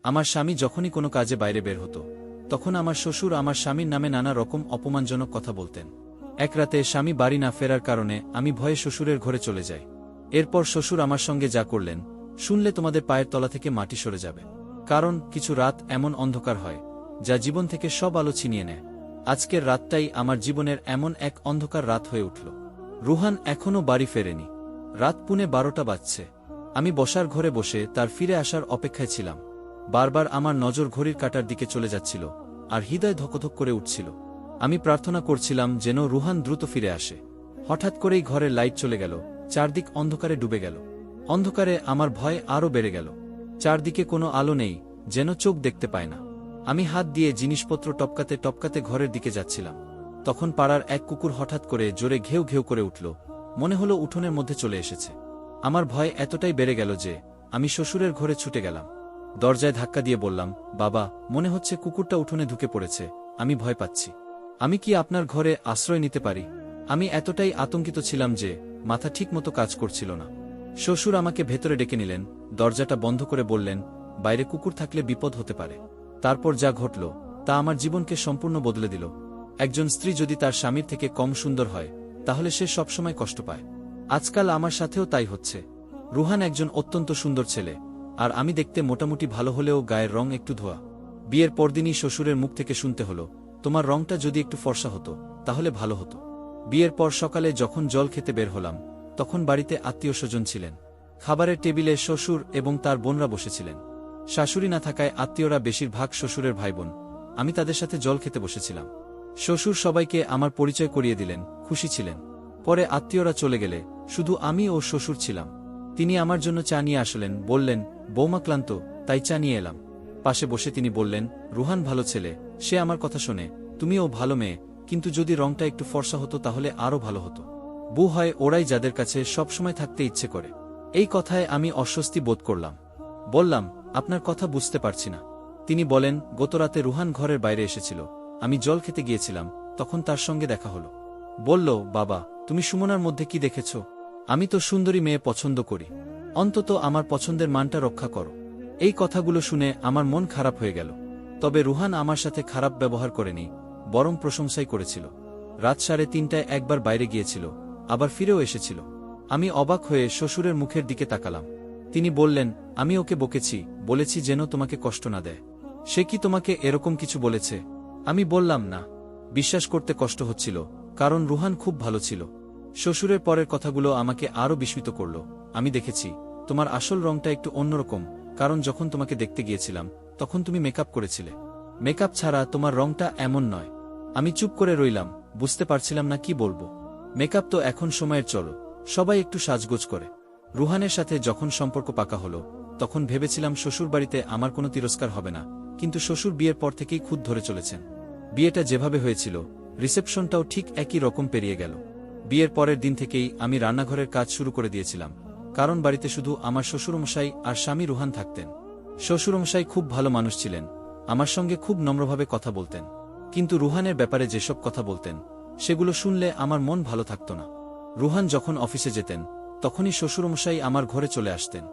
আমার স্বামী যখনই কোনো কাজে বাইরে বের হতো তখন আমার শ্বশুর আমার স্বামীর নামে নানা রকম অপমানজনক কথা বলতেন। এক রাতে স্বামী বাড়ি না ফেরার কারণে আমি ভয়ে শ্বশুরের ঘরে চলে যাই। এরপর শ্বশুর আমার সঙ্গে যা করলেন শুনলে তোমাদের পায়ের তলা থেকে মাটি সরে যাবে। কারণ কিছু রাত এমন অন্ধকার হয় যা জীবন থেকে সব আলো ছিনিয়ে নেয়। আজকের রাতটাই আমার জীবনের এমন এক অন্ধকার রাত হয়ে উঠল। রুহান এখনও বাড়ি ফেরেনি। রাত 12:15 বাজছে। আমি বসার ঘরে বসে তার ফিরে আসার অপেক্ষায় ছিলাম। বারবার আমার নজর ঘড়ির কাঁটার দিকে চলে যাচ্ছিল আর হৃদয় ধকধক করে উঠছিল। আমি প্রার্থনা করছিলাম যেন রুহান দ্রুত ফিরে আসে। হঠাৎ করেই ঘরের লাইট চলে গেল, চারদিক অন্ধকারে ডুবে গেল। অন্ধকারে আমার ভয় আরও বেড়ে গেল। চারদিকে কোনো আলো নেই, যেন চোখ দেখতে পায় না। আমি হাত দিয়ে জিনিসপত্র টপকাতে টপকাতে ঘরের দিকে যাচ্ছিলাম। তখন পাড়ার এক কুকুর হঠাৎ করে জোরে ঘেউ ঘেউ করে উঠল। মনে হলো উঠোনের মধ্যে চলে এসেছে। আমার ভয় এতটাই বেড়ে গেল যে আমি শ্বশুরের ঘরে ছুটে গেলাম। দরজায় ধাক্কা দিয়ে বললাম, বাবা, মনে হচ্ছে কুকুরটা উঠোনে ঢুকে পড়েছে, আমি ভয় পাচ্ছি। আমি কি আপনার ঘরে আশ্রয় নিতে পারি? আমি এতটাই আতঙ্কিত ছিলাম যে মাথা ঠিকমতো কাজ করছিল না। শ্বশুর আমাকে ভেতরে ডেকে নিলেন, দরজাটা বন্ধ করে বললেন, বাইরে কুকুর থাকলে বিপদ হতে পারে। তারপর যা ঘটল তা আমার জীবনকে সম্পূর্ণ বদলে দিল। একজন স্ত্রী যদি তার স্বামীর থেকে কম সুন্দর হয় তাহলে সে সবসময় কষ্ট পায়। আজকাল আমার সাথেও তাই হচ্ছে। রুহান একজন অত্যন্ত সুন্দর ছেলে, আর আমি দেখতে মোটামুটি ভালো হলেও গায়ের রং একটু ধোয়া। বিয়ের পরদিনই শ্বশুরের মুখ থেকে শুনতে হলো, তোমার রংটা যদি একটু ফর্সা হতো তাহলে ভালো হতো। বিয়ের পর সকালে যখন জল খেতে বের হলাম তখন বাড়িতে আত্মীয়স্বজন ছিলেন। খাবারের টেবিলে শ্বশুর এবং তার বোনরা বসেছিলেন। শাশুড়ি না থাকায় আত্মীয়রা বেশিরভাগ শ্বশুরের ভাইবোন। আমি তাদের সাথে জল খেতে বসেছিলাম। শ্বশুর সবাইকে আমার পরিচয় করিয়ে দিলেন, খুশি ছিলেন। পরে আত্মীয়রা চলে গেলে শুধু আমি ও শ্বশুর ছিলাম। তিনি আমার জন্য চা নিয়ে আসলেন, বললেন, বৌমা ক্লান্ত, তাই চা নিয়ে এলাম। পাশে বসে তিনি বললেন, রুহান ভালো ছেলে, সে আমার কথা শোনে, তুমিও ভালো মেয়ে, কিন্তু যদি রংটা একটু ফর্সা হতো তাহলে আরও ভালো হতো। বউ হয় ওরাই যাদের কাছে সবসময় থাকতে ইচ্ছে করে। এই কথায় আমি অস্বস্তি বোধ করলাম। বললাম, আপনার কথা বুঝতে পারছি না। তিনি বলেন, গতরাতে রুহান ঘরের বাইরে এসেছিল, আমি জল খেতে গিয়েছিলাম, তখন তার সঙ্গে দেখা হলো। বলল, বাবা, তুমি সুমনার মধ্যে কি দেখেছ? আমি তো সুন্দরী মেয়ে পছন্দ করি, অন্তত আমার পছন্দের মানটা রক্ষা করো। এই কথাগুলো শুনে আমার মন খারাপ হয়ে গেল। তবে রুহান আমার সাথে খারাপ ব্যবহার করেনি, বরং প্রশংসাই করেছিল। রাত 3:30টায় একবার বাইরে গিয়েছিল, আবার ফিরেও এসেছিল। আমি অবাক হয়ে শ্বশুরের মুখের দিকে তাকালাম। তিনি বললেন, আমি ওকে বকেছি, বলেছি যেন তোমাকে কষ্ট না দেয়। সে কি তোমাকে এরকম কিছু বলেছে? আমি বললাম, না। বিশ্বাস করতে কষ্ট হচ্ছিল, কারণ রুহান খুব ভালো ছিল। শ্বশুরের পরের কথাগুলো আমাকে আরও বিস্মিত করল। আমি দেখেছি, তোমার আসল রংটা একটু অন্যরকম, কারণ যখন তোমাকে দেখতে গিয়েছিলাম তখন তুমি মেকআপ করেছিলে। মেকআপ ছাড়া তোমার রংটা এমন নয়। আমি চুপ করে রইলাম, বুঝতে পারছিলাম না কি বলবো। মেকআপ তো এখন সময়ের চল, সবাই একটু সাজগোজ করে। রুহানের সাথে যখন সম্পর্ক পাকা হলো তখন ভেবেছিলাম শ্বশুর বাড়িতে আমার কোনো তিরস্কার হবে না, কিন্তু শ্বশুর বিয়ের পর থেকেই খুদ ধরে চলেছেন। বিয়েটা যেভাবে হয়েছিল রিসেপশনটাও ঠিক একই রকম পেরিয়ে গেল। বিয়ের পরের দিন থেকেই আমি রান্নাঘরের কাজ শুরু করে দিয়েছিলাম, কারণ বাড়িতে শুধু আমার শ্বশুরমশাই আর স্বামী রুহান থাকতেন। শ্বশুরমশাই খুব ভালো মানুষ ছিলেন, আমার সঙ্গে খুব নম্রভাবে কথা বলতেন, কিন্তু রুহানের ব্যাপারে যেসব কথা বলতেন সেগুলো শুনলে আমার মন ভালো থাকত না। রুহান যখন অফিসে যেতেন তখনই শ্বশুরমশাই আমার ঘরে চলে আসতেন।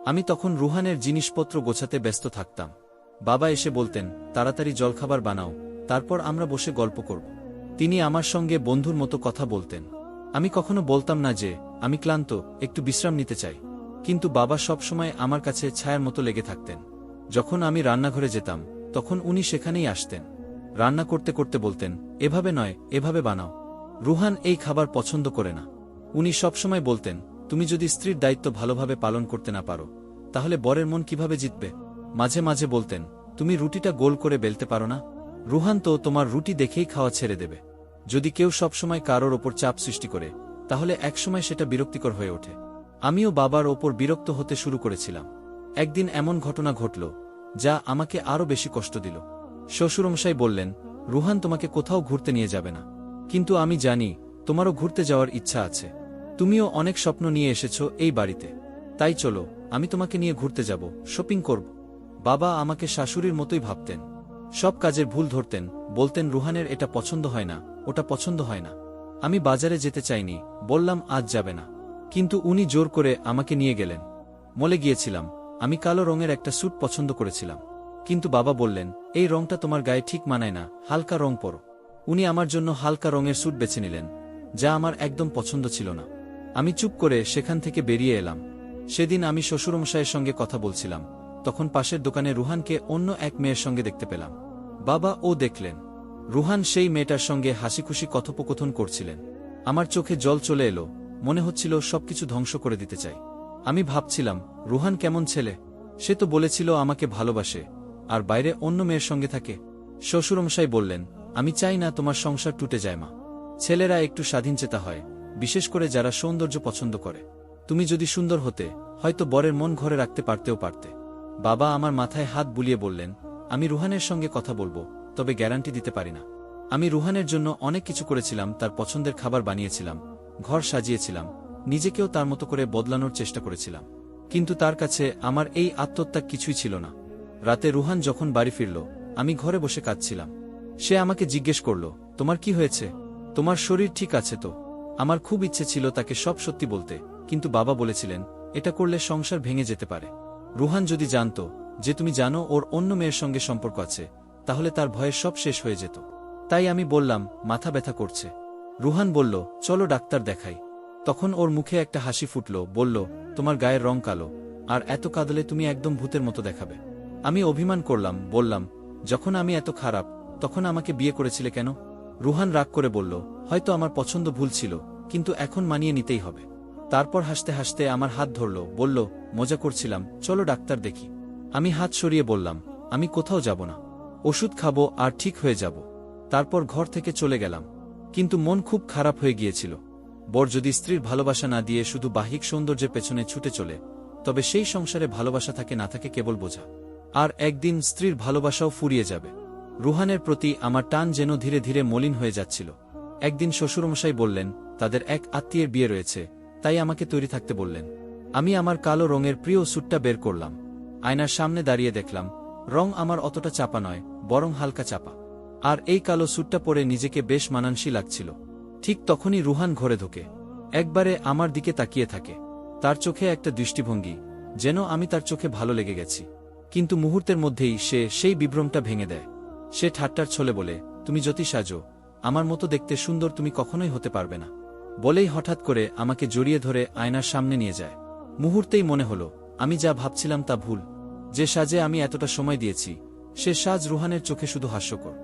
আমি তখন রুহানের জিনিসপত্র গোছাতে ব্যস্ত থাকতাম। বাবা এসে বলতেন, তাড়াতাড়ি জলখাবার বানাও, তারপর আমরা বসে গল্প করব। তিনি আমার সঙ্গে বন্ধুর মতো কথা বলতেন। আমি কখনো বলতাম না যে আমি ক্লান্ত, একটু বিশ্রাম নিতে চাই, কিন্তু বাবা সবসময় আমার কাছে ছায়ার মতো লেগে থাকতেন। যখন আমি রান্নাঘরে যেতাম তখন উনি সেখানেই আসতেন। রান্না করতে করতে বলতেন, এভাবে নয়, এভাবে বানাও, রুহান এই খাবার পছন্দ করে না। উনি সবসময় বলতেন, তুমি যদি স্ত্রীর দায়িত্ব ভালোভাবে পালন করতে না পারো তাহলে বরের মন কিভাবে জিতবে। মাঝে মাঝে বলতেন, তুমি রুটিটা গোল করে বেলতে পারো না? রুহান তো তোমার রুটি দেখেই খাওয়া ছেড়ে দেবে। যদি কেউ সবসময় কারোর ওপর চাপ সৃষ্টি করে তাহলে একসময় সেটা বিরক্তিকর হয়ে ওঠে। আমিও বাবার ওপর বিরক্ত হতে শুরু করেছিলাম। একদিন এমন ঘটনা ঘটল যা আমাকে আরও বেশি কষ্ট দিল। শ্বশুরমশাই বললেন, রুহান তোমাকে কোথাও ঘুরতে নিয়ে যাবে না, কিন্তু আমি জানি তোমারও ঘুরতে যাওয়ার ইচ্ছা আছে। তুমিও অনেক স্বপ্ন নিয়ে এসেছো এই বাড়িতে, তাই চলো, আমি তোমাকে নিয়ে ঘুরতে যাব, শপিং করব। বাবা আমাকে শাশুড়ির মতোই ভাবতেন, সব কাজের ভুল ধরতেন, বলতেন রুহানের এটা পছন্দ হয় না, ওটা পছন্দ হয় না। আমি বাজারে যেতে চাইনি, বললাম আজ যাবে না, কিন্তু উনি জোর করে আমাকে নিয়ে গেলেন। মলে গিয়েছিলাম, আমি কালো রঙের একটা স্যুট পছন্দ করেছিলাম। কিন্তু বাবা বললেন, এই রংটা তোমার গায়ে ঠিক মানায় না, হালকা রং পরো। উনি আমার জন্য হালকা রঙের স্যুট বেছে নিলেন, যা আমার একদম পছন্দ ছিল না। আমি চুপ করে সেখান থেকে বেরিয়ে এলাম। সেদিন আমি শ্বশুরমশাইয়ের সঙ্গে কথা বলছিলাম, তখন পাশের দোকানে রুহানকে অন্য এক মেয়ের সঙ্গে দেখতে পেলাম। বাবা ও দেখলেন রুহান সেই মেয়েটার সঙ্গে হাসিখুশি কথোপকথন করছিলেন। আমার চোখে জল চলে এলো, মনে হচ্ছিল সবকিছু ধ্বংস করে দিতে চাই। আমি ভাবছিলাম, রুহান কেমন ছেলে, সে তো বলেছিল আমাকে ভালোবাসে, আর বাইরে অন্য মেয়ের সঙ্গে থাকে। শ্বশুরমশাই বললেন, আমি চাই না তোমার সংসার টুটে যায় মা। ছেলেরা একটু স্বাধীনচেতা হয়, বিশেষ করে যারা সৌন্দর্য পছন্দ করে। তুমি যদি সুন্দর হতে, হয়তো বরের মন ঘরে রাখতে পারতেও পারতে। বাবা আমার মাথায় হাত বুলিয়ে বললেন, আমি রুহানের সঙ্গে কথা বলবো, তবে গ্যারান্টি দিতে পারি না। আমি রুহানের জন্য অনেক কিছু করেছিলাম, তার পছন্দের খাবার বানিয়েছিলাম, ঘর সাজিয়েছিলাম, নিজেকেও তার মতো করে বদলানোর চেষ্টা করেছিলাম। কিন্তু তার কাছে আমার এই আত্মত্যাগ কিছুই ছিল না। রাতে রুহান যখন বাড়ি ফিরল, আমি ঘরে বসে কাঁদছিলাম। সে আমাকে জিজ্ঞেস করল, তোমার কি হয়েছে? তোমার শরীর ঠিক আছে তো? আমার খুব ইচ্ছে ছিল তাকে সব সত্যি বলতে, কিন্তু বাবা বলেছিলেন, এটা করলে সংসার ভেঙে যেতে পারে। রুহান যদি জানত যে তুমি জানো ওর অন্য মেয়ের সঙ্গে সম্পর্ক আছে, তাহলে তার ভয়ে সব শেষ হয়ে যেত। তাই আমি বললাম, মাথা ব্যথা করছে। রুহান বলল, চলো ডাক্তার দেখাই। তখন ওর মুখে একটা হাসি ফুটল, বলল, তোমার গায়ের রং কালো, আর এত কাঁদলে তুমি একদম ভূতের মতো দেখাবে। আমি অভিমান করলাম, বললাম, যখন আমি এত খারাপ, তখন আমাকে বিয়ে করেছিলে কেন? রুহান রাগ করে বলল, হয়তো আমার পছন্দ ভুল ছিল, কিন্তু এখন মানিয়ে নিতেই হবে। তারপর হাসতে হাসতে আমার হাত ধরল, বলল, মজা করছিলাম, চলো ডাক্তার দেখি। আমি হাত সরিয়ে বললাম, আমি কোথাও যাব না, ওষুধ খাবো আর ঠিক হয়ে যাব। তারপর ঘর থেকে চলে গেলাম। কিন্তু মন খুব খারাপ হয়ে গিয়েছিল। বর যদি স্ত্রীর ভালোবাসা না দিয়ে শুধু বাহ্যিক সৌন্দর্যের পেছনে ছুটে চলে, তবে সেই সংসারে ভালোবাসা থাকে না থাকে কেবল বোঝা। আর একদিন স্ত্রীর ভালোবাসাও ফুরিয়ে যাবে। রুহানের প্রতি আমার টান যেন ধীরে ধীরে মলিন হয়ে যাচ্ছিল। একদিন শ্বশুরমশাই বললেন, তাদের এক আত্মীয়ের বিয়ে রয়েছে, তাই আমাকে তৈরি থাকতে বললেন। আমি আমার কালো রঙের প্রিয় স্যুটটা বের করলাম। আয়নার সামনে দাঁড়িয়ে দেখলাম, রং আমার অতটা চাপা নয়, বরং হালকা চাপা। আর এই কালো স্যুটটা পরে নিজেকে বেশ মানানসই লাগছিল। ঠিক তখনই রুহান ঘরে ঢোকে। একবারে আমার দিকে তাকিয়ে থাকে। তার চোখে একটা দৃষ্টিভঙ্গি, যেন আমি তার চোখে ভালো লেগে গেছি। কিন্তু মুহূর্তের মধ্যেই সে সেই বিভ্রমটা ভেঙে দেয়। সে ঠাট্টার ছলে বলে, তুমি যতই সাজো, আমার মতো দেখতে সুন্দর তুমি কখনোই হতে পারবে না। বলেই হঠাৎ করে আমাকে জড়িয়ে ধরে আয়নার সামনে নিয়ে যায়। মুহূর্তেই মনে হলো, আমি যা ভাবছিলাম তা ভুল। যে সাজে আমি এতটা সময় দিয়েছি, সে সাজ রুহানের চোখে শুধু হাস্যকর।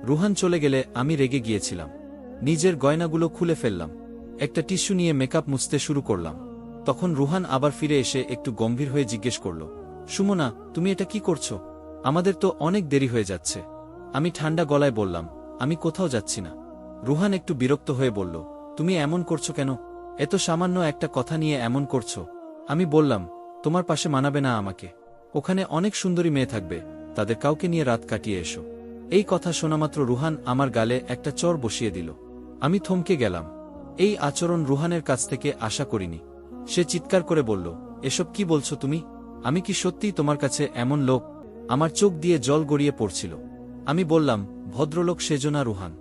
রুহান চলে গেলে আমি রেগে গিয়েছিলাম। নিজের গয়নাগুলো খুলে ফেললাম। একটা টিস্যু নিয়ে মেকআপ মুছতে শুরু করলাম। তখন রুহান আবার ফিরে এসে একটু গম্ভীর হয়ে জিজ্ঞেস করল, সুমনা, তুমি এটা কি করছো? আমাদের তো অনেক দেরি হয়ে যাচ্ছে। আমি ঠান্ডা গলায় বললাম, আমি কোথাও যাচ্ছি না। রুহান একটু বিরক্ত হয়ে বলল, তুমি এমন করছো কেন? এত সামান্য একটা কথা নিয়ে এমন করছো? আমি বললাম, তোমার পাশে মানাবে না আমাকে। ওখানে অনেক সুন্দরী মেয়ে থাকবে, তাদের কাউকে নিয়ে রাত কাটিয়ে এসো। এই কথা শোনামাত্র রুহান আমার গালে একটা চর বসিয়ে দিল। আমি থমকে গেলাম। এই আচরণ রুহানের কাছ থেকে আশা করিনি। সে চিৎকার করে বলল, এসব কি বলছো তুমি? আমি কি সত্যিই তোমার কাছে এমন লোক? আমার চোখ দিয়ে জল গড়িয়ে পড়ছিল। আমি বললাম, ভদ্রলোক সেজো না রুহান।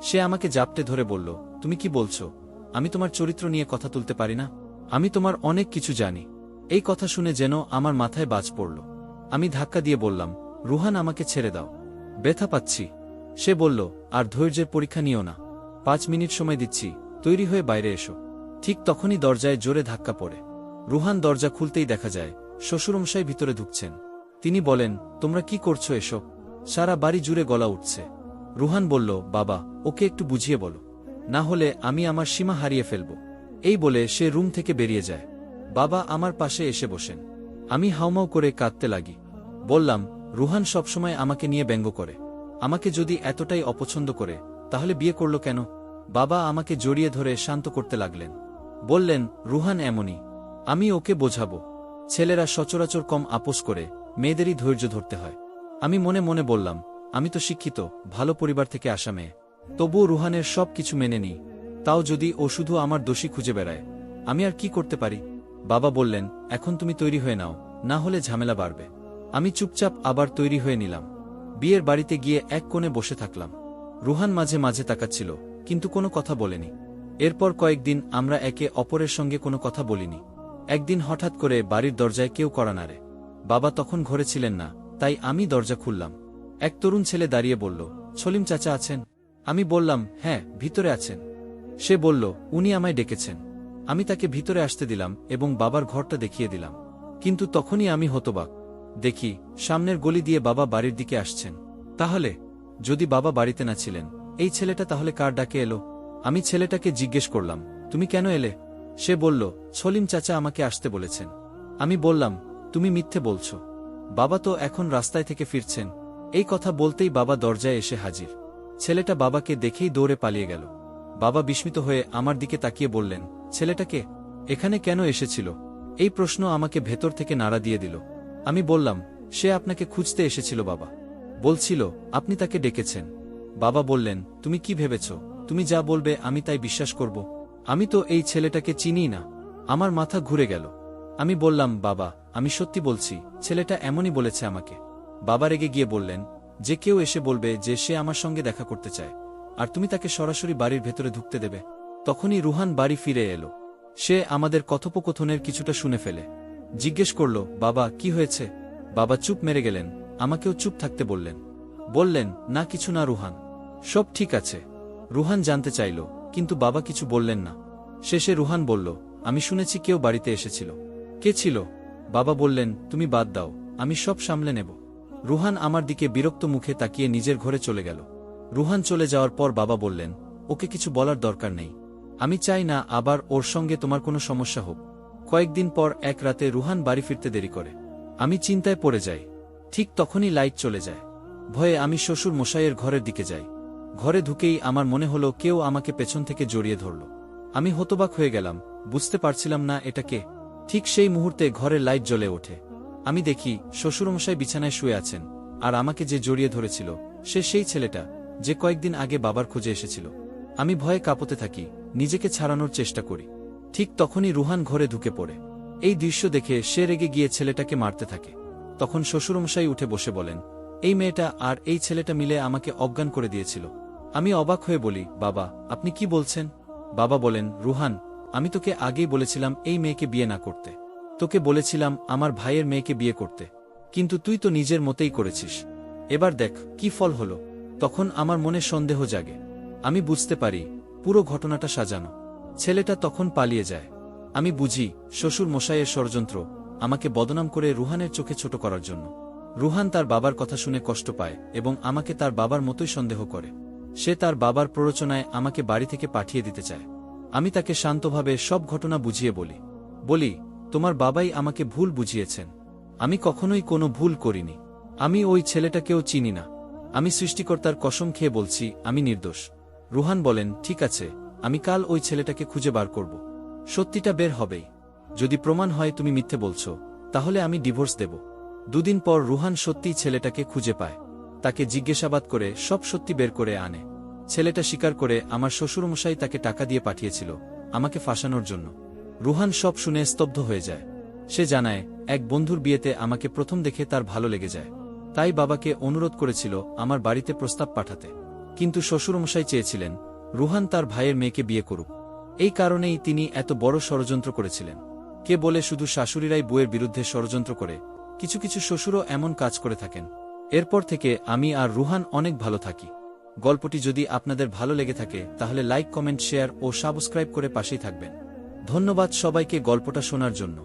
সে আমাকে জাপটে ধরে বলল, তুমি কি বলছো? আমি তোমার চরিত্র নিয়ে কথা তুলতে পারি না? আমি তোমার অনেক কিছু জানি। এই কথা শুনে যেন আমার মাথায় বাজ পড়ল। আমি ধাক্কা দিয়ে বললাম, রুহান, আমাকে ছেড়ে দাও, ব্যথা পাচ্ছি। সে বলল, আর ধৈর্যের পরীক্ষা নিও না, 5 মিনিট সময় দিচ্ছি, তৈরি হয়ে বাইরে এসো। ঠিক তখনই দরজায় জোরে ধাক্কা পড়ে। রুহান দরজা খুলতেই দেখা যায় শ্বশুরমশাই ভিতরে ঢুকছেন। তিনি বলেন, তোমরা কি করছো এসব? সারা বাড়ি জুড়ে গলা উঠছে। রুহান বলল, বাবা, ওকে একটু বুঝিয়ে বলো, না হলে আমি আমার সীমা হারিয়ে ফেলব। এই বলে সে রুম থেকে বেরিয়ে যায়। বাবা আমার পাশে এসে বসেন। আমি হাউমাউ করে কাঁদতে লাগি। বললাম, রুহান সবসময় আমাকে নিয়ে ব্যঙ্গ করে। আমাকে যদি এতটাই অপছন্দ করে, তাহলে বিয়ে করল কেন? বাবা আমাকে জড়িয়ে ধরে শান্ত করতে লাগলেন। বললেন, রুহান এমনই, আমি ওকে বোঝাবো। ছেলেরা সচরাচর কম আপোস করে, মেয়েদেরই ধৈর্য ধরতে হয়। আমি মনে মনে বললাম, আমি তো শিক্ষিত, ভালো পরিবার থেকে আসা মেয়ে, তবুও রুহানের সব কিছু মেনে নিই। তাও যদি ও শুধু আমার দোষী খুঁজে বেড়ায়, আমি আর কি করতে পারি? বাবা বললেন, এখন তুমি তৈরি হয়ে নাও, না হলে ঝামেলা বাড়বে। আমি চুপচাপ আবার তৈরি হয়ে নিলাম। বিয়ের বাড়িতে গিয়ে এক কোণে বসে থাকলাম। রুহান মাঝে মাঝে তাকাচ্ছিল, কিন্তু কোনো কথা বলেনি। এরপর কয়েকদিন আমরা একে অপরের সঙ্গে কোনো কথা বলিনি। একদিন হঠাৎ করে বাড়ির দরজায় কেউ কড়া নাড়ে। বাবা তখন ঘরে ছিলেন না, তাই আমি দরজা খুললাম। এক তরুণ ছেলে দাঁড়িয়ে বলল, সলিম চাচা আছেন? আমি বললাম, হ্যাঁ, ভিতরে আছেন। সে বলল, উনি আমায় ডেকেছেন। আমি তাকে ভিতরে আসতে দিলাম এবং বাবার ঘরটা দেখিয়ে দিলাম। কিন্তু তখনই আমি হতবাক। দেখি, সামনের গলি দিয়ে বাবা বাড়ির দিকে আসছেন। তাহলে যদি বাবা বাড়িতে না ছিলেন, এই ছেলেটা তাহলে কার ডাকে এলো? আমি ছেলেটাকে জিজ্ঞেস করলাম, তুমি কেন এলে? সে বলল, সলিম চাচা আমাকে আসতে বলেছেন। আমি বললাম, তুমি মিথ্যে বলছো। বাবা তো এখন রাস্তায় থেকে ফিরছেন। এই কথা বলতেই বাবা দরজায় এসে হাজির। ছেলেটা বাবাকে দেখেই দৌড়ে পালিয়ে গেল। বাবা বিস্মিত হয়ে আমার দিকে তাকিয়ে বললেন, ছেলেটাকে এখানে কেন এসেছিল? এই প্রশ্ন আমাকে ভেতর থেকে নাড়া দিয়ে দিল। আমি বললাম, সে আপনাকে খুঁজতে এসেছিল বাবা। বলছিল আপনি তাকে ডেকেছেন। বাবা বললেন, তুমি কি ভেবেছ তুমি যা বলবে আমি তাই বিশ্বাস করব? আমি তো এই ছেলেটাকে চিনিই না। আমার মাথা ঘুরে গেল। আমি বললাম, বাবা, আমি সত্যি বলছি, ছেলেটা এমনই বলেছে আমাকে। বাবা রেগে গিয়ে বললেন, যে কেউ এসে বলবে যে সে আমার সঙ্গে দেখা করতে চায়, আর তুমি তাকে সরাসরি বাড়ির ভেতরে ঢুকতে দেবে? তখনই রুহান বাড়ি ফিরে এলো। সে আমাদের কথোপকথনের কিছুটা শুনে ফেলে। জিজ্ঞেস করল, বাবা কি হয়েছে? বাবা চুপ মেরে গেলেন। আমাকেও চুপ থাকতে বললেন। বললেন, না কিছু না রুহান, সব ঠিক আছে। রুহান জানতে চাইল, কিন্তু বাবা কিছু বললেন না। শেষে রুহান বলল, আমি শুনেছি কেউ বাড়িতে এসেছিল। কে ছিল? বাবা বললেন, তুমি বাদ দাও, আমি সব সামলে নেব। রুহান আমার দিকে বিরক্ত মুখে তাকিয়ে নিজের ঘরে চলে গেল। রুহান চলে যাওয়ার পর বাবা বললেন, ওকে কিছু বলার দরকার নেই। আমি চাই না আবার ওর সঙ্গে তোমার কোনো সমস্যা হোক। কয়েকদিন পর এক রাতে রুহান বাড়ি ফিরতে দেরি করে। আমি চিন্তায় পড়ে যাই। ঠিক তখনই লাইট চলে যায়। ভয়ে আমি শ্বশুর মশাইয়ের ঘরের দিকে যাই। ঘরে ঢুকেই আমার মনে হলো কেউ আমাকে পেছন থেকে জড়িয়ে ধরল। আমি হতবাক হয়ে গেলাম, বুঝতে পারছিলাম না এটা কে। ঠিক সেই মুহূর্তে ঘরের লাইট জ্বলে ওঠে। আমি দেখি শ্বশুরমশাই বিছানায় শুয়ে আছেন, আর আমাকে যে জড়িয়ে ধরেছিল সে সেই ছেলেটা যে কয়েকদিন আগে বাবার খোঁজে এসেছিল। আমি ভয়ে কাঁপতে থাকি, নিজেকে ছাড়ানোর চেষ্টা করি। ঠিক তখনই রুহান ঘরে ঢুকে পড়ে। এই দৃশ্য দেখে সে রেগে গিয়ে ছেলেটাকে মারতে থাকে। তখন শ্বশুরমশাই উঠে বসে বলেন, এই মেয়েটা আর এই ছেলেটা মিলে আমাকে অজ্ঞান করে দিয়েছিল। আমি অবাক হয়ে বলি, বাবা আপনি কি বলছেন? বাবা বলেন, রুহান, আমি তোকে আগেই বলেছিলাম এই মেয়েকে বিয়ে না করতে। তোকে বলেছিলাম আমার ভাইয়ের মেয়েকে বিয়ে করতে, কিন্তু তুই তো নিজের মতেই করেছিস। এবার দেখ কি ফল হলো। তখন আমার মনে সন্দেহ জাগে। আমি বুঝতে পারি পুরো ঘটনাটা সাজানো। ছেলেটা তখন পালিয়ে যায়। আমি বুঝি শ্বশুর মশাইয়ের ষড়যন্ত্র, আমাকে বদনাম করে রুহানের চোখে ছোট করার জন্য। রুহান তার বাবার কথা শুনে কষ্ট পায় এবং আমাকে তার বাবার মতোই সন্দেহ করে। সে তার বাবার প্ররোচনায় আমাকে বাড়ি থেকে পাঠিয়ে দিতে চায়। আমি তাকে শান্তভাবে সব ঘটনা বুঝিয়ে বলি, তোমার বাবাই আমাকে ভুল বুঝিয়েছেন। আমি কখনোই কোনো ভুল করিনি। আমি ওই ছেলেটাকেও চিনি না। আমি সৃষ্টিকর্তার কসম খেয়ে বলছি আমি নির্দোষ। রুহান বলেন, ঠিক আছে, আমি কাল ওই ছেলেটাকে খুঁজে বার করব। সত্যিটা বের হবেই। যদি প্রমাণ হয় তুমি মিথ্যে বলছো, তাহলে আমি ডিভোর্স দেব। দুদিন পর রুহান সত্যিই ছেলেটাকে খুঁজে পায়। তাকে জিজ্ঞাসাবাদ করে সব সত্যি বের করে আনে। ছেলেটা স্বীকার করে আমার শ্বশুরমশাই তাকে টাকা দিয়ে পাঠিয়েছিল আমাকে ফাঁসানোর জন্য। রুহান সব শুনে স্তব্ধ হয়ে যায়। সে জানায়, এক বন্ধুর বিয়েতে আমাকে প্রথম দেখে তার ভালো লেগে যায়। তাই বাবাকে অনুরোধ করেছিল আমার বাড়িতে প্রস্তাব পাঠাতে। কিন্তু শ্বশুরমশাই চেয়েছিলেন রুহান তার ভাইয়ের মেয়েকে বিয়ে করুক। এই কারণেই তিনি এত বড় ষড়যন্ত্র করেছিলেন। কে বলে শুধু শাশুড়িরাই বউয়ের বিরুদ্ধে ষড়যন্ত্র করে, কিছু কিছু শ্বশুরও এমন কাজ করে থাকেন। এরপর থেকে আমি আর রুহান অনেক ভালো থাকি। গল্পটি যদি আপনাদের ভালো লেগে থাকে তাহলে লাইক, কমেন্ট, শেয়ার ও সাবস্ক্রাইব করে পাশেই থাকবেন। ধন্যবাদ সবাইকে গল্পটা শোনার জন্য।